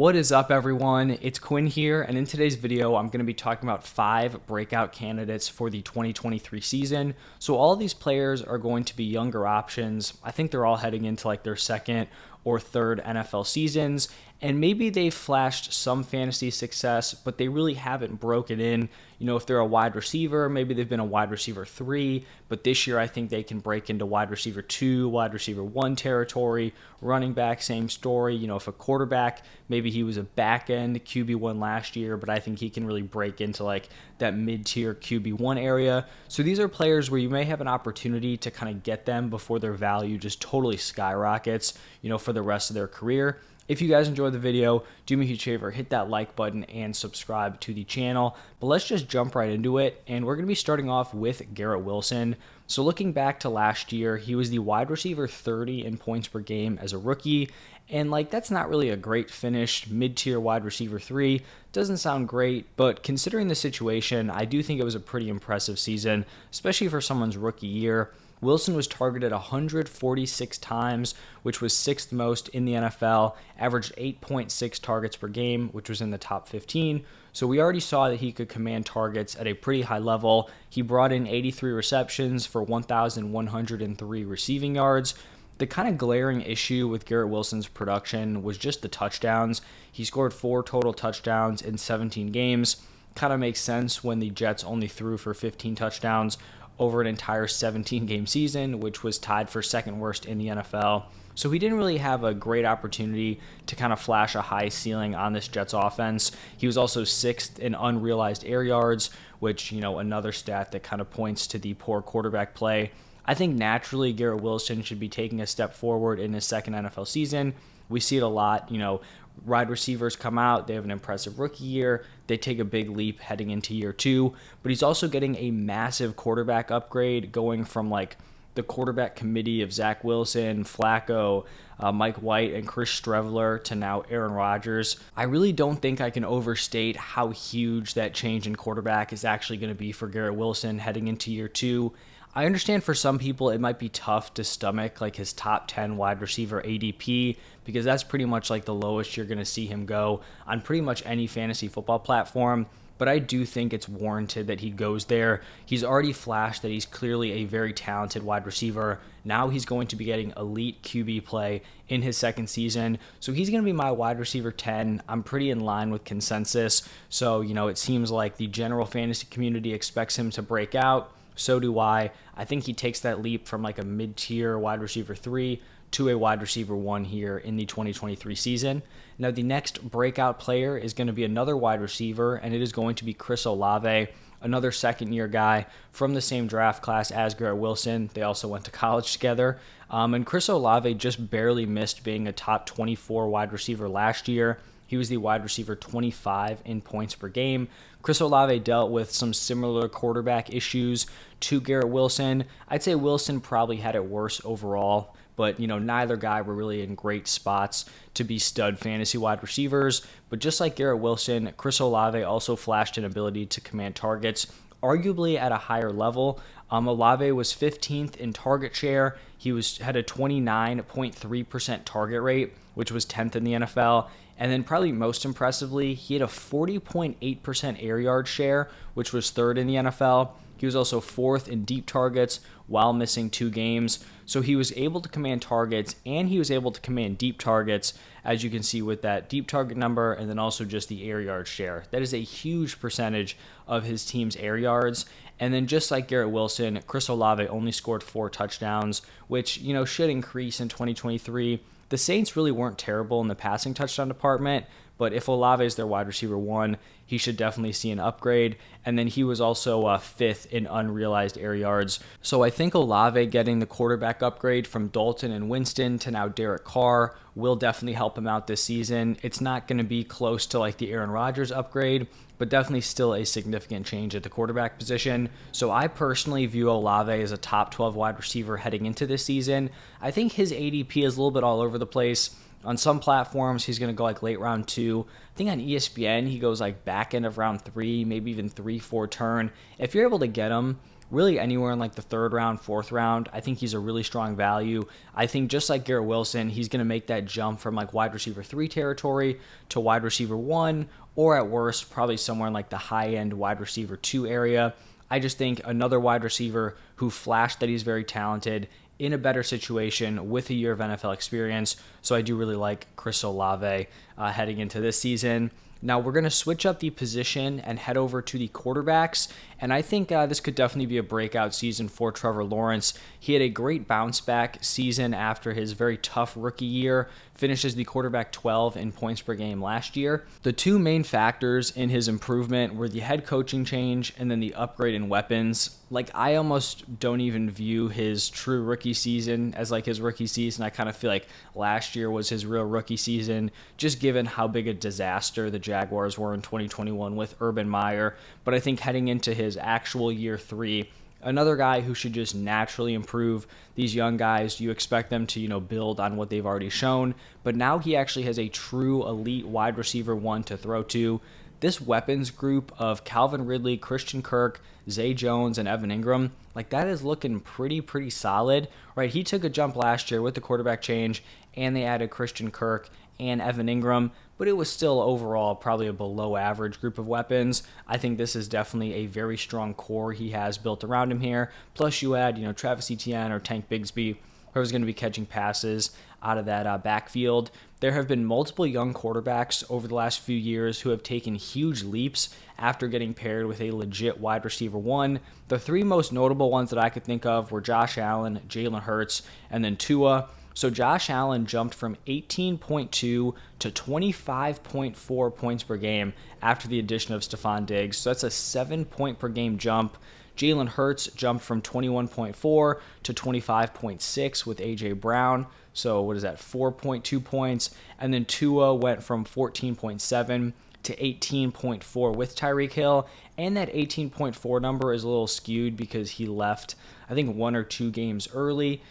What is up, everyone? It's Quinn here, and in today's video, I'm going to be talking about 5 breakout candidates for the 2023 season. So all of these players are going to be younger options. I think they're all heading into like their second or third NFL seasons, and maybe they've flashed some fantasy success, but they really haven't broken in. You know, if they're a wide receiver, maybe they've been a wide receiver 3, but this year I think they can break into wide receiver 2, wide receiver 1 territory. Running back, same story. You know, if a quarterback, maybe he was a back end QB1 last year, but I think he can really break into like that mid-tier QB1 area. So these are players where you may have an opportunity to kind of get them before their value just totally skyrockets, you know, for the rest of their career. If you guys enjoyed the video, do me a huge favor, hit that like button and subscribe to the channel. But let's just jump right into it, and we're going to be starting off with Garrett Wilson. So looking back to last year, he was the wide receiver 30 in points per game as a rookie, and like that's not really a great finish. Mid-tier wide receiver 3 doesn't sound great, but considering the situation, I do think it was a pretty impressive season, especially for someone's rookie year. Wilson was targeted 146 times, which was 6th most in the NFL, averaged 8.6 targets per game, which was in the top 15. So we already saw that he could command targets at a pretty high level. He brought in 83 receptions for 1,103 receiving yards. The kind of glaring issue with Garrett Wilson's production was just the touchdowns. He scored 4 total touchdowns in 17 games. Kind of makes sense when the Jets only threw for 15 touchdowns over an entire 17-game season, which was tied for second worst in the NFL. So he didn't really have a great opportunity to kind of flash a high ceiling on this Jets offense. He was also 6th in unrealized air yards, which, you know, another stat that kind of points to the poor quarterback play. I think naturally Garrett Wilson should be taking a step forward in his second NFL season. We see it a lot, you know, wide receivers come out, they have an impressive rookie year, they take a big leap heading into year 2, but he's also getting a massive quarterback upgrade going from like the quarterback committee of Zach Wilson, Flacco, Mike White, and Chris Streveler to now Aaron Rodgers. I really don't think I can overstate how huge that change in quarterback is actually going to be for Garrett Wilson heading into year 2. I understand for some people it might be tough to stomach like his top 10 wide receiver ADP, because that's pretty much like the lowest you're going to see him go on pretty much any fantasy football platform. But I do think it's warranted that he goes there. He's already flashed that he's clearly a very talented wide receiver. Now he's going to be getting elite QB play in his second season. So he's going to be my wide receiver 10. I'm pretty in line with consensus. So, you know, it seems like the general fantasy community expects him to break out. So do I. I think he takes that leap from like a mid-tier wide receiver 3 to a wide receiver 1 here in the 2023 season. Now, the next breakout player is going to be another wide receiver, and it is going to be Chris Olave, another second-year guy from the same draft class as Garrett Wilson. They also went to college together. And Chris Olave just barely missed being a top 24 wide receiver last year. He was the wide receiver 25 in points per game. Chris Olave dealt with some similar quarterback issues to Garrett Wilson. I'd say Wilson probably had it worse overall, but you know, neither guy were really in great spots to be stud fantasy wide receivers. But just like Garrett Wilson, Chris Olave also flashed an ability to command targets, arguably at a higher level. Olave was 15th in target share. He had a 29.3% target rate, which was 10th in the NFL. And then probably most impressively, he had a 40.8% air yard share, which was 3rd in the NFL. He was also 4th in deep targets while missing 2 games. So he was able to command targets, and he was able to command deep targets, as you can see with that deep target number, and then also just the air yard share. That is a huge percentage of his team's air yards. And then just like Garrett Wilson, Chris Olave only scored 4 touchdowns, which, you know, should increase in 2023. The Saints really weren't terrible in the passing touchdown department, but if Olave is their wide receiver 1, he should definitely see an upgrade. And then he was also 5th in unrealized air yards. So I think Olave getting the quarterback upgrade from Dalton and Winston to now Derek Carr will definitely help him out this season. It's not going to be close to like the Aaron Rodgers upgrade, but definitely still a significant change at the quarterback position. So I personally view Olave as a top 12 wide receiver heading into this season. I think his ADP is a little bit all over the place. On some platforms, he's going to go like late round 2. I think on ESPN, he goes like back end of round 3, maybe even 3-4 turn. If you're able to get him really anywhere in like the third round, fourth round. I think he's a really strong value. I think just like Garrett Wilson, he's going to make that jump from like wide receiver 3 territory to wide receiver 1, or at worst, probably somewhere in like the high end wide receiver 2 area. I just think another wide receiver who flashed that he's very talented in a better situation with a year of NFL experience. So I do really like Chris Olave heading into this season. Now we're going to switch up the position and head over to the quarterbacks, and I think this could definitely be a breakout season for Trevor Lawrence. He had a great bounce back season after his very tough rookie year, finished as the quarterback 12 in points per game last year. The two main factors in his improvement were the head coaching change and then the upgrade in weapons. Like, I almost don't even view his true rookie season as like his rookie season. I kind of feel like last year was his real rookie season, just given how big a disaster the Jaguars were in 2021 with Urban Meyer. But I think heading into his actual year 3, another guy who should just naturally improve. These young guys, you expect them to, build on what they've already shown, but now he actually has a true elite wide receiver 1 to throw to. This weapons group of Calvin Ridley, Christian Kirk, Zay Jones, and Evan Ingram, like, that is looking pretty solid, right? He took a jump last year with the quarterback change, and they added Christian Kirk and Evan Ingram, but it was still overall probably a below average group of weapons. I think this is definitely a very strong core he has built around him here. Plus you add, Travis Etienne or Tank Bigsby, whoever's going to be catching passes out of that backfield. There have been multiple young quarterbacks over the last few years who have taken huge leaps after getting paired with a legit wide receiver 1. The 3 most notable ones that I could think of were Josh Allen, Jalen Hurts, and then Tua. So Josh Allen jumped from 18.2 to 25.4 points per game after the addition of Stephon Diggs. So that's a 7-point per game jump. Jalen Hurts jumped from 21.4 to 25.6 with A.J. Brown. So what is that, 4.2 points? And then Tua went from 14.7 to 18.4 with Tyreek Hill. And that 18.4 number is a little skewed because he left, I think, 1 or 2 games early.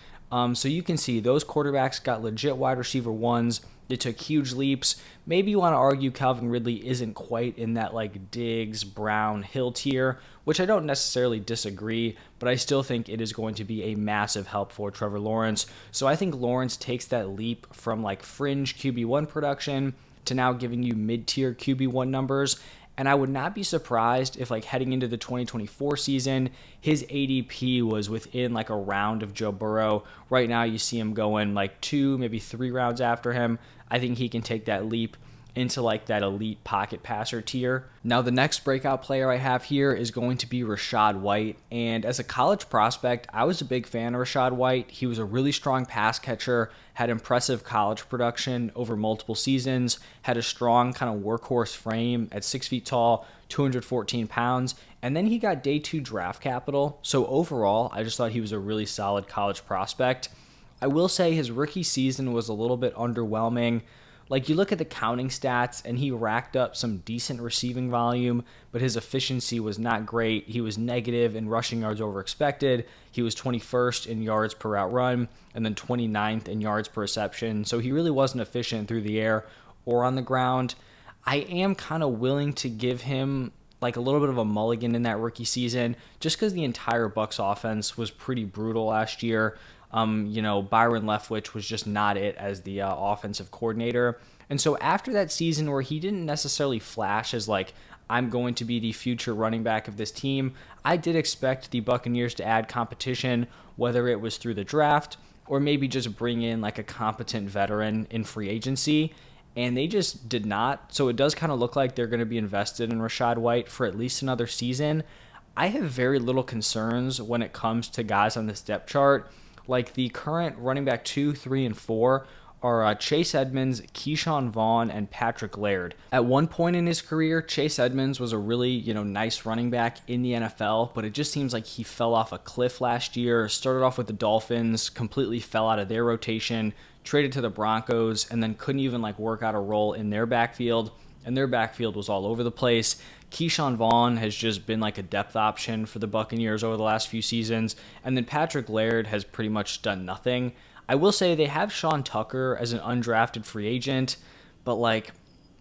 So you can see those quarterbacks got legit wide receiver 1s. They took huge leaps. Maybe you want to argue Calvin Ridley isn't quite in that like Diggs, Brown, Hill tier, which I don't necessarily disagree, but I still think it is going to be a massive help for Trevor Lawrence. So I think Lawrence takes that leap from like fringe QB1 production to now giving you mid-tier QB1 numbers. And I would not be surprised if, like, heading into the 2024 season, his ADP was within like a round of Joe Burrow. Right now you see him going like 2, maybe 3 rounds after him. I think he can take that leap into like that elite pocket passer tier. Now the next breakout player I have here is going to be Rachaad White, and as a college prospect, I was a big fan of Rachaad White. He was a really strong pass catcher, had impressive college production over multiple seasons, had a strong kind of workhorse frame at 6 feet tall, 214 pounds, and then he got day 2 draft capital. So overall, I just thought he was a really solid college prospect. I will say his rookie season was a little bit underwhelming. Like, you look at the counting stats, and he racked up some decent receiving volume, but his efficiency was not great. He was negative in rushing yards over expected. He was 21st in yards per route run, and then 29th in yards per reception. So he really wasn't efficient through the air or on the ground. I am kind of willing to give him like a little bit of a mulligan in that rookie season, just because the entire Bucs offense was pretty brutal last year. Byron Leftwich was just not it as the offensive coordinator. And so after that season where he didn't necessarily flash as like, I'm going to be the future running back of this team, I did expect the Buccaneers to add competition, whether it was through the draft or maybe just bring in like a competent veteran in free agency. And they just did not. So it does kind of look like they're going to be invested in Rachaad White for at least another season. I have very little concerns when it comes to guys on this depth chart. Like, the current running back 2, 3, and 4 are Chase Edmonds, Keyshawn Vaughn, and Patrick Laird. At one point in his career, Chase Edmonds was a really, nice running back in the NFL, but it just seems like he fell off a cliff last year. Started off with the Dolphins, completely fell out of their rotation, traded to the Broncos, and then couldn't even work out a role in their backfield. And their backfield was all over the place. Keyshawn Vaughn has just been like a depth option for the Buccaneers over the last few seasons. And then Patrick Laird has pretty much done nothing. I will say they have Sean Tucker as an undrafted free agent, but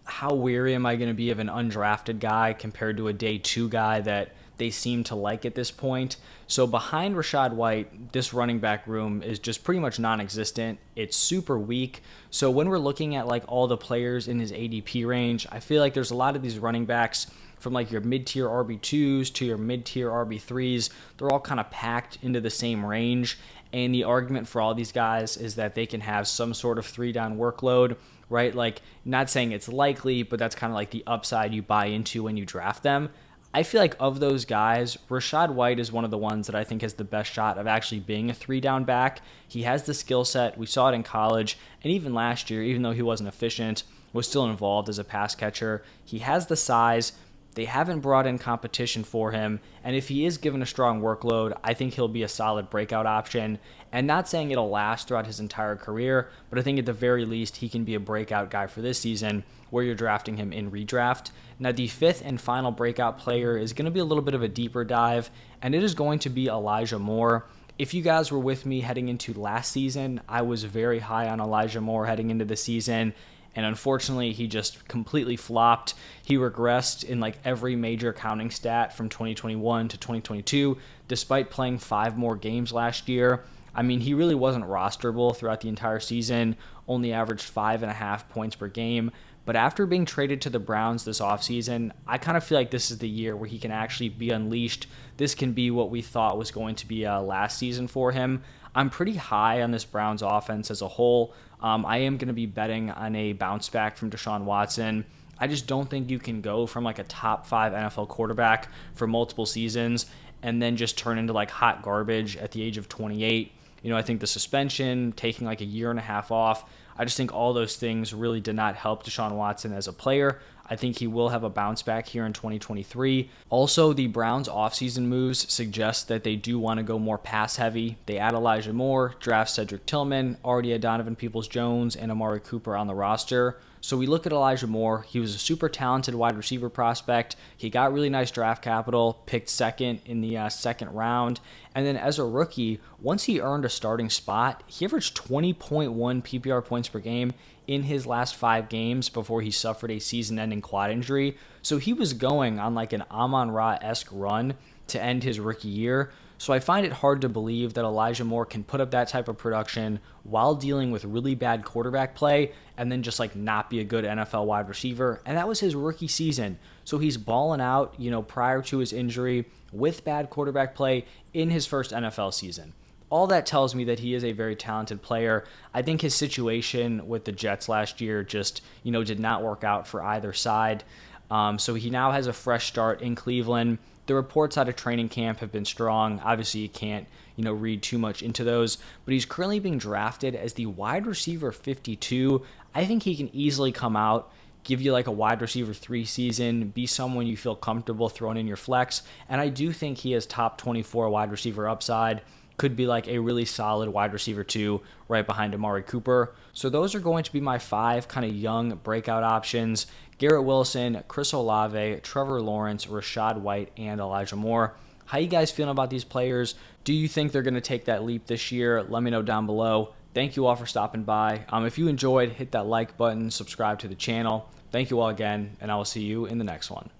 how weary am I going to be of an undrafted guy compared to a day 2 guy that they seem to like at this point. So behind Rachaad White, this running back room is just pretty much non-existent. It's super weak. So when we're looking at like all the players in his ADP range, I feel like there's a lot of these running backs from like your mid-tier RB2s to your mid-tier RB3s. They're all kind of packed into the same range. And the argument for all these guys is that they can have some sort of 3-down workload, right? Like, not saying it's likely, but that's kind of like the upside you buy into when you draft them. I feel like of those guys, Rachaad White is one of the ones that I think has the best shot of actually being a 3-down back. He has the skill set. We saw it in college, and even last year, even though he wasn't efficient, was still involved as a pass catcher. He has the size. They haven't brought in competition for him, and if he is given a strong workload, I think he'll be a solid breakout option. And not saying it'll last throughout his entire career, but I think at the very least he can be a breakout guy for this season where you're drafting him in redraft. Now, the fifth and final breakout player is going to be a little bit of a deeper dive, and it is going to be Elijah Moore. If you guys were with me heading into last season, I was very high on Elijah Moore heading into the season. And unfortunately, he just completely flopped. He regressed in like every major counting stat from 2021 to 2022, despite playing 5 more games last year. I mean, he really wasn't rosterable throughout the entire season, only averaged 5.5 points per game. But after being traded to the Browns this offseason, I kind of feel like this is the year where he can actually be unleashed. This can be what we thought was going to be last season for him. I'm pretty high on this Browns offense as a whole. I am going to be betting on a bounce back from Deshaun Watson. I just don't think you can go from like a top 5 NFL quarterback for multiple seasons and then just turn into like hot garbage at the age of 28. I think the suspension, taking like a year and a half off, I just think all those things really did not help Deshaun Watson as a player. I think he will have a bounce back here in 2023. Also, the Browns offseason moves suggest that they do want to go more pass heavy. They add Elijah Moore, draft Cedric Tillman, already had Donovan Peoples-Jones and Amari Cooper on the roster. So we look at Elijah Moore. He was a super talented wide receiver prospect. He got really nice draft capital, picked second in the second round. And then as a rookie, once he earned a starting spot, he averaged 20.1 PPR points per game in his last 5 games before he suffered a season-ending quad injury. So he was going on like an Amon-Ra-esque run to end his rookie year. So I find it hard to believe that Elijah Moore can put up that type of production while dealing with really bad quarterback play and then just like not be a good NFL wide receiver. And that was his rookie season. So he's balling out, prior to his injury with bad quarterback play in his first NFL season. All that tells me that he is a very talented player. I think his situation with the Jets last year just, did not work out for either side. So he now has a fresh start in Cleveland. The reports out of training camp have been strong. Obviously, you can't, read too much into those. But he's currently being drafted as the wide receiver 52. I think he can easily come out, give you like a wide receiver 3 season, be someone you feel comfortable throwing in your flex. And I do think he has top 24 wide receiver upside. Could be like a really solid wide receiver 2 right behind Amari Cooper. So those are going to be my 5 kind of young breakout options: Garrett Wilson, Chris Olave, Trevor Lawrence, Rachaad White, and Elijah Moore. How you guys feeling about these players? Do you think they're going to take that leap this year? Let me know down below. Thank you all for stopping by. If you enjoyed, hit that like button, subscribe to the channel. Thank you all again, and I will see you in the next one.